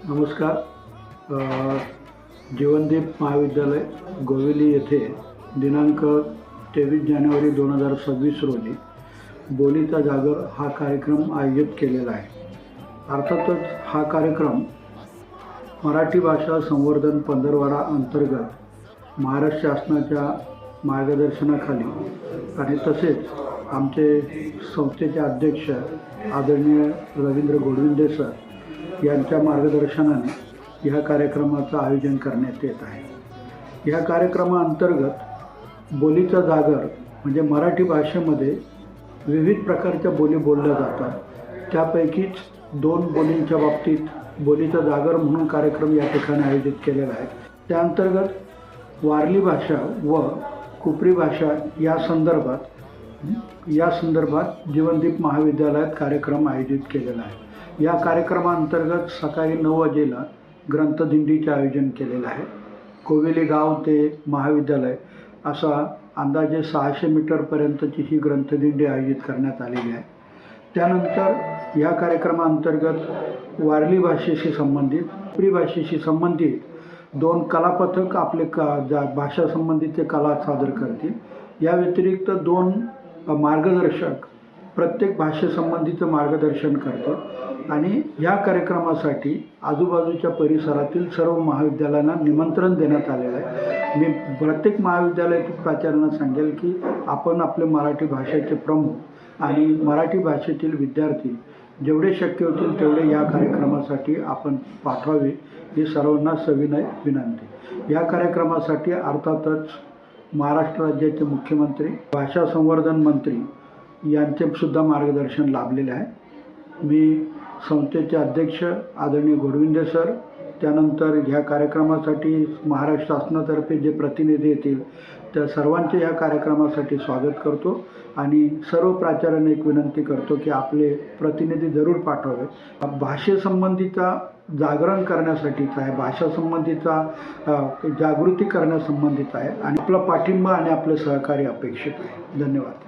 नमस्कार. जीवनदीप महाविद्यालय गोविली येथे दिनांक 23 जानेवारी 2026 रोजी बोलीचा जागर हा कार्यक्रम आयोजित केलेला आहे. अर्थातच हा कार्यक्रम मराठी भाषा संवर्धन पंधरवडा अंतर्गत महाराष्ट्र शासनाच्या मार्गदर्शनाखाली आणि तसेच आमचे संस्थेचे अध्यक्ष आदरणीय रवींद्र गोडविंदे सर यांच्या मार्गदर्शनाने ह्या कार्यक्रमाचं आयोजन करण्यात येत आहे. ह्या कार्यक्रमाअंतर्गत बोलीचा जागर म्हणजे मराठी भाषेमध्ये विविध प्रकारच्या बोली बोलल्या जातात. त्यापैकीच 2 बोलींच्या बाबतीत बोलीचा जागर म्हणून कार्यक्रम या ठिकाणी आयोजित केलेला आहे. त्या अंतर्गत वारली भाषा व कुपरी भाषा या संदर्भात जीवनदीप महाविद्यालयात कार्यक्रम आयोजित केलेला आहे. या कार्यक्रमाअंतर्गत सकाळी 9 वाजेला ग्रंथदिंडीचे आयोजन केलेलं आहे. कोविली गाव ते महाविद्यालय असा अंदाजे 600 मीटरपर्यंतची ही ग्रंथदिंडी आयोजित करण्यात आलेली आहे. त्यानंतर या कार्यक्रमाअंतर्गत वारली भाषेशी संबंधित कुपरी भाषेशी संबंधित 2 कलापथक आपले भाषा संबंधित कला सादर करतील. या व्यतिरिक्त 2 मार्गदर्शक प्रत्येक भाषेसंबंधीचं मार्गदर्शन करतात आणि या कार्यक्रमासाठी आजूबाजूच्या परिसरातील सर्व महाविद्यालयांना निमंत्रण देण्यात आलेलं आहे. मी प्रत्येक महाविद्यालयातील प्राचार्यांना सांगेल की आपण आपले मराठी भाषेचे प्रमुख आणि मराठी भाषेतील विद्यार्थी जेवढे शक्य होतील तेवढे या कार्यक्रमासाठी आपण पाठवावे ही सर्वांना सविनय विनंती. या कार्यक्रमासाठी अर्थातच महाराष्ट्र राज्याचे मुख्यमंत्री भाषा संवर्धन मंत्री यांचे सुद्धा मार्गदर्शन लाभलेले आहे. मी संस्थेचे अध्यक्ष आदरणीय गोडविंदे सर, त्यानंतर ह्या कार्यक्रमासाठी महाराष्ट्र शासनातर्फे जे प्रतिनिधी येतील त्या सर्वांचे ह्या कार्यक्रमासाठी स्वागत करतो आणि सर्व प्राचार्यांना एक विनंती करतो की आपले प्रतिनिधी जरूर पाठवावे. भाषेसंबंधीचा जागरण करण्यासाठीचा आहे, भाषासंबंधीचा जागृती करण्यासंबंधित आहे आणि आपला पाठिंबा आणि आपलं सहकार्य अपेक्षित आहे. धन्यवाद.